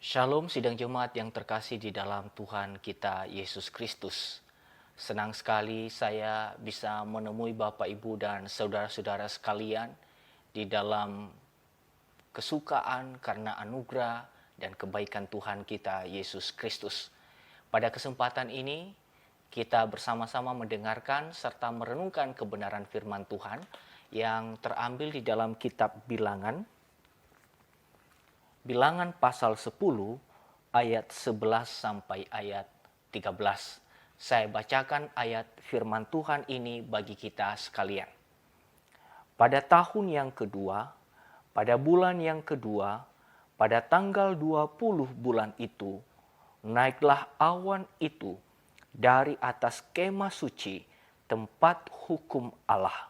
Shalom sidang jemaat yang terkasih di dalam Tuhan kita Yesus Kristus. Senang sekali saya bisa menemui Bapak, Ibu, dan saudara-saudara sekalian di dalam kesukaan karena anugerah dan kebaikan Tuhan kita Yesus Kristus. Pada kesempatan ini, kita bersama-sama mendengarkan serta merenungkan kebenaran firman Tuhan yang terambil di dalam kitab Bilangan pasal 10 ayat 11 sampai ayat 13. Saya bacakan ayat firman Tuhan ini bagi kita sekalian. Pada tahun yang kedua, pada bulan yang kedua, pada tanggal 20 bulan itu, naiklah awan itu dari atas kemah suci, tempat hukum Allah.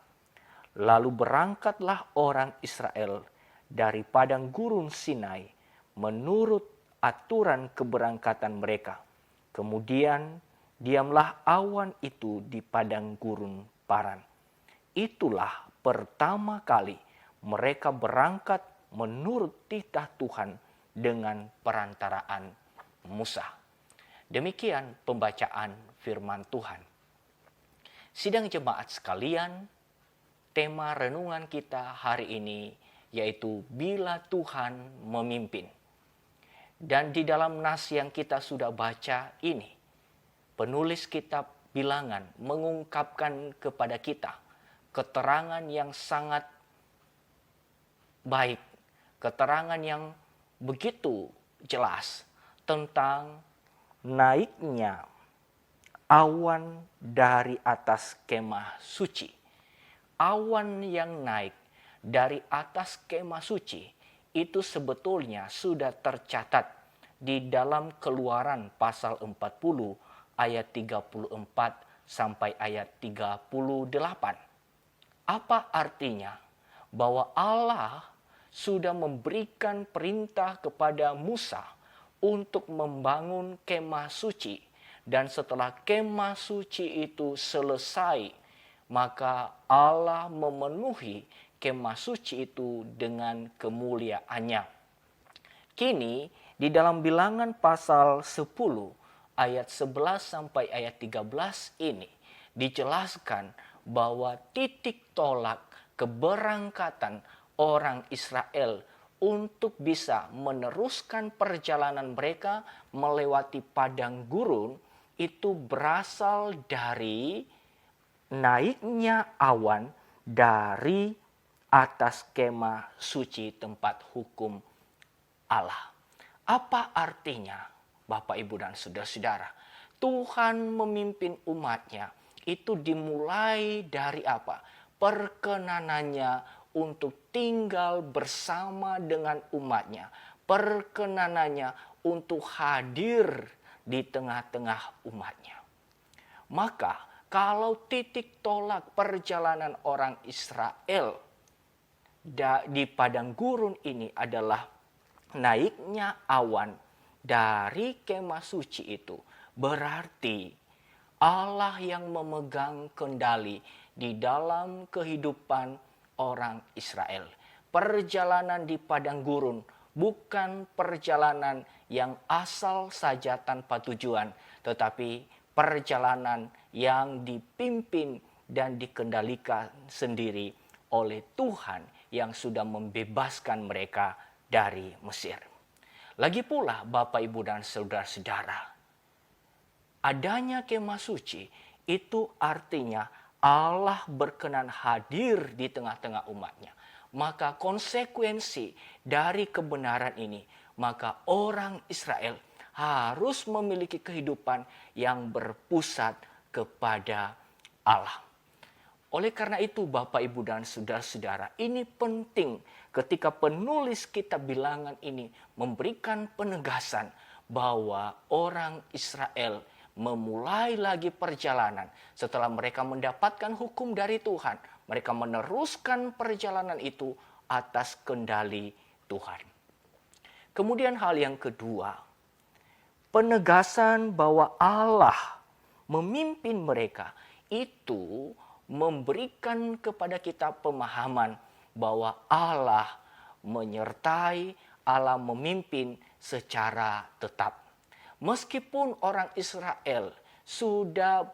Lalu berangkatlah orang Israel dari padang gurun Sinai menurut aturan keberangkatan mereka. Kemudian diamlah awan itu di padang gurun Paran. Itulah pertama kali mereka berangkat menurut titah Tuhan dengan perantaraan Musa. Demikian pembacaan firman Tuhan. Sidang jemaat sekalian, tema renungan kita hari ini yaitu bila Tuhan memimpin. Dan di dalam nas yang kita sudah baca ini, penulis kitab Bilangan mengungkapkan kepada kita keterangan yang sangat baik, keterangan yang begitu jelas tentang naiknya awan dari atas kemah suci. Awan yang naik dari atas kemah suci itu sebetulnya sudah tercatat di dalam Keluaran pasal 40 ayat 34 sampai ayat 38. Apa artinya? Bahwa Allah sudah memberikan perintah kepada Musa untuk membangun kemah suci, dan setelah kemah suci itu selesai, maka Allah memenuhi kemah suci itu dengan kemuliaannya. Kini di dalam Bilangan pasal 10 ayat 11 sampai ayat 13 ini dijelaskan bahwa titik tolak keberangkatan orang Israel untuk bisa meneruskan perjalanan mereka melewati padang gurun itu berasal dari naiknya awan dari atas kemah suci tempat hukum Allah. Apa artinya, Bapak, Ibu, dan saudara-saudara? Tuhan memimpin umatnya itu dimulai dari apa? Perkenanannya untuk tinggal bersama dengan umatnya. Perkenanannya untuk hadir di tengah-tengah umatnya. Maka kalau titik tolak perjalanan orang Israel di padang gurun ini adalah naiknya awan dari kemah suci itu, berarti Allah yang memegang kendali di dalam kehidupan orang Israel. Perjalanan di padang gurun bukan perjalanan yang asal saja tanpa tujuan, tetapi perjalanan yang dipimpin dan dikendalikan sendiri oleh Tuhan yang sudah membebaskan mereka dari Mesir. Lagi pula Bapak, Ibu, dan saudara-saudara, adanya kemah suci itu artinya Allah berkenan hadir di tengah-tengah umatnya. Maka konsekuensi dari kebenaran ini, maka orang Israel harus memiliki kehidupan yang berpusat kepada Allah. Oleh karena itu Bapak, Ibu, dan saudara-saudara, ini penting ketika penulis kitab Bilangan ini memberikan penegasan bahwa orang Israel memulai lagi perjalanan setelah mereka mendapatkan hukum dari Tuhan. Mereka meneruskan perjalanan itu atas kendali Tuhan. Kemudian hal yang kedua, penegasan bahwa Allah memimpin mereka itu memberikan kepada kita pemahaman bahwa Allah menyertai, Allah memimpin secara tetap. Meskipun orang Israel sudah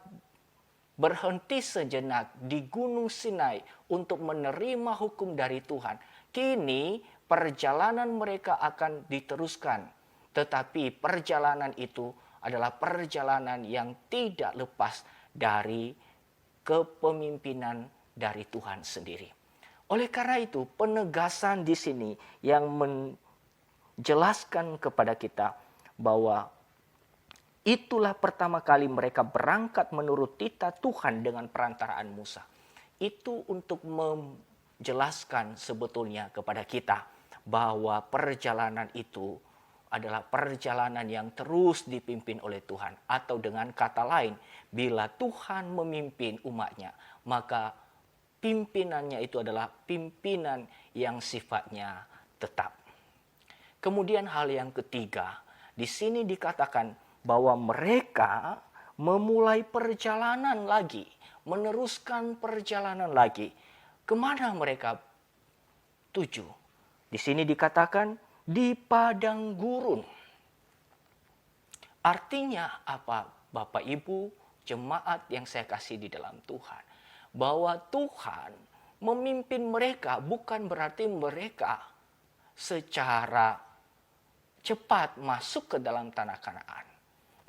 berhenti sejenak di Gunung Sinai untuk menerima hukum dari Tuhan, kini perjalanan mereka akan diteruskan. Tetapi perjalanan itu adalah perjalanan yang tidak lepas dari kepemimpinan dari Tuhan sendiri. Oleh karena itu, penegasan di sini yang menjelaskan kepada kita bahwa itulah pertama kali mereka berangkat menurut titah Tuhan dengan perantaraan Musa. Itu untuk menjelaskan sebetulnya kepada kita bahwa perjalanan itu adalah perjalanan yang terus dipimpin oleh Tuhan. Atau dengan kata lain, bila Tuhan memimpin umatnya, maka pimpinannya itu adalah pimpinan yang sifatnya tetap. Kemudian hal yang ketiga, di sini dikatakan bahwa mereka memulai perjalanan lagi, meneruskan perjalanan lagi. Kemana mereka tuju? Di sini dikatakan di padang gurun. Artinya apa, Bapak Ibu, jemaat yang saya kasih di dalam Tuhan? Bahwa Tuhan memimpin mereka bukan berarti mereka secara cepat masuk ke dalam tanah Kanaan.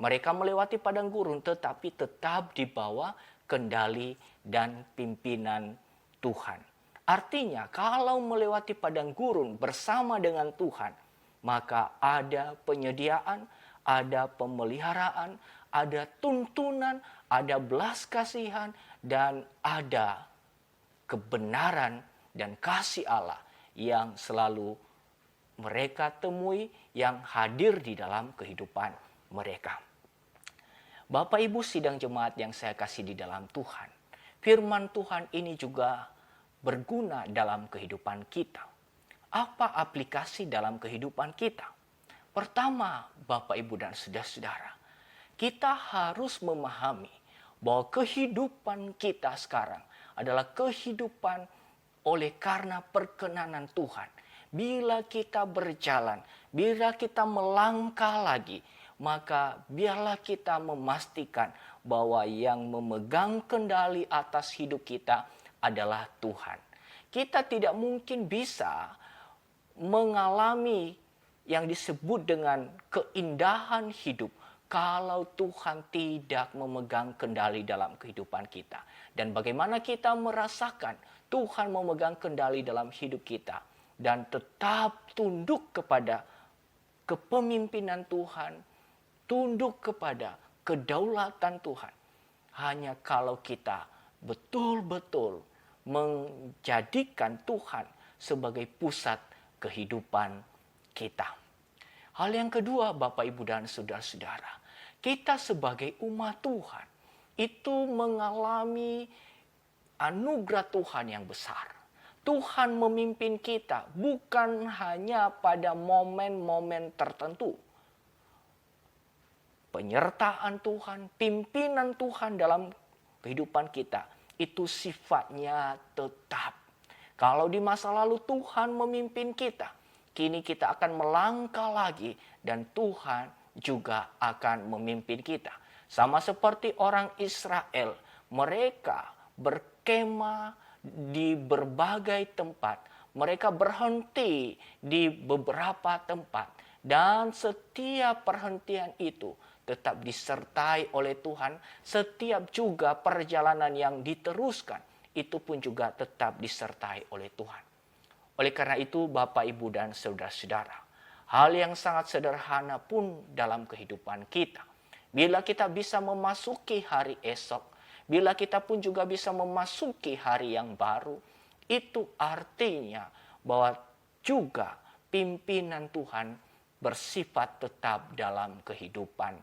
Mereka melewati padang gurun tetapi tetap di bawah kendali dan pimpinan Tuhan. Artinya kalau melewati padang gurun bersama dengan Tuhan, maka ada penyediaan, ada pemeliharaan, ada tuntunan, ada belas kasihan, dan ada kebenaran dan kasih Allah yang selalu mereka temui, yang hadir di dalam kehidupan mereka. Bapak Ibu sidang jemaat yang saya kasih di dalam Tuhan, firman Tuhan ini juga berguna dalam kehidupan kita. Apa aplikasi dalam kehidupan kita? Pertama, Bapak Ibu dan saudara-saudara, kita harus memahami bahwa kehidupan kita sekarang adalah kehidupan oleh karena perkenanan Tuhan. Bila kita berjalan, bila kita melangkah lagi, maka biarlah kita memastikan bahwa yang memegang kendali atas hidup kita adalah Tuhan. Kita tidak mungkin bisa mengalami yang disebut dengan keindahan hidup kalau Tuhan tidak memegang kendali dalam kehidupan kita. Dan bagaimana kita merasakan Tuhan memegang kendali dalam hidup kita dan tetap tunduk kepada kepemimpinan Tuhan, tunduk kepada kedaulatan Tuhan. Hanya kalau kita betul-betul menjadikan Tuhan sebagai pusat kehidupan kita. Hal yang kedua, Bapak, Ibu, dan saudara-saudara, kita sebagai umat Tuhan itu mengalami anugerah Tuhan yang besar. Tuhan memimpin kita bukan hanya pada momen-momen tertentu. Penyertaan Tuhan, pimpinan Tuhan dalam kehidupan kita itu sifatnya tetap. Kalau di masa lalu Tuhan memimpin kita, kini kita akan melangkah lagi dan Tuhan juga akan memimpin kita. Sama seperti orang Israel, mereka berkemah di berbagai tempat. Mereka berhenti di beberapa tempat. Dan setiap perhentian itu tetap disertai oleh Tuhan. Setiap juga perjalanan yang diteruskan, itu pun juga tetap disertai oleh Tuhan. Oleh karena itu, Bapak, Ibu, dan saudara-saudara, hal yang sangat sederhana pun dalam kehidupan kita. Bila kita bisa memasuki hari esok, bila kita pun juga bisa memasuki hari yang baru, itu artinya bahwa juga pimpinan Tuhan bersifat tetap dalam kehidupan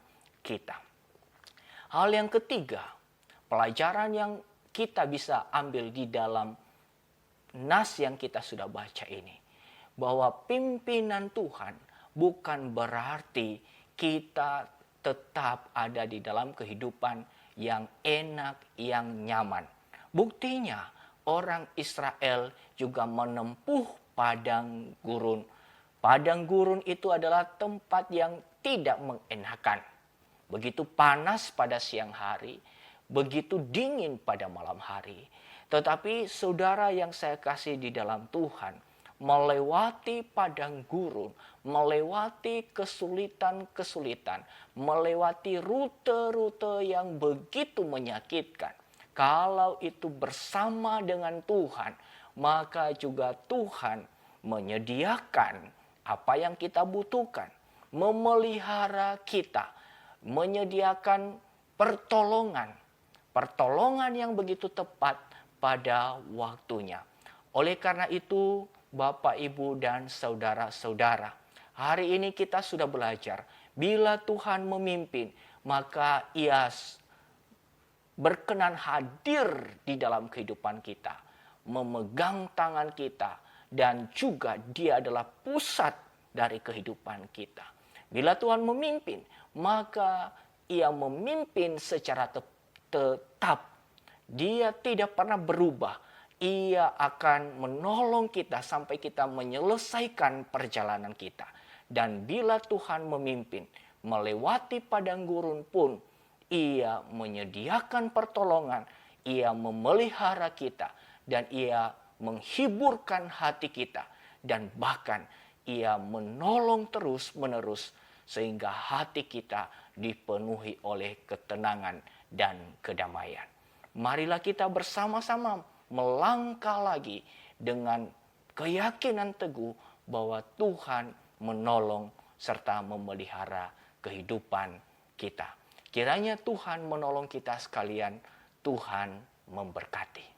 kita. Hal yang ketiga, pelajaran yang kita bisa ambil di dalam nas yang kita sudah baca ini, bahwa pimpinan Tuhan bukan berarti kita tetap ada di dalam kehidupan yang enak, yang nyaman. Buktinya orang Israel juga menempuh padang gurun Padang gurun itu adalah tempat yang tidak mengenakan. Begitu panas pada siang hari, begitu dingin pada malam hari. Tetapi saudara yang saya kasih di dalam Tuhan, melewati padang gurun, melewati kesulitan-kesulitan, melewati rute-rute yang begitu menyakitkan. Kalau itu bersama dengan Tuhan, maka juga Tuhan menyediakan apa yang kita butuhkan, memelihara kita, menyediakan pertolongan yang begitu tepat pada waktunya. Oleh karena itu, Bapak, Ibu, dan saudara-saudara, hari ini kita sudah belajar, bila Tuhan memimpin, maka Ia berkenan hadir di dalam kehidupan kita, memegang tangan kita, dan juga Dia adalah pusat dari kehidupan kita. Bila Tuhan memimpin, maka Ia memimpin secara tetap. Dia tidak pernah berubah. Ia akan menolong kita sampai kita menyelesaikan perjalanan kita. Dan bila Tuhan memimpin, melewati padang gurun pun, Ia menyediakan pertolongan, Ia memelihara kita, dan Ia menghiburkan hati kita, dan bahkan Ia menolong terus-menerus sehingga hati kita dipenuhi oleh ketenangan dan kedamaian. Marilah kita bersama-sama melangkah lagi dengan keyakinan teguh bahwa Tuhan menolong serta memelihara kehidupan kita. Kiranya Tuhan menolong kita sekalian, Tuhan memberkati.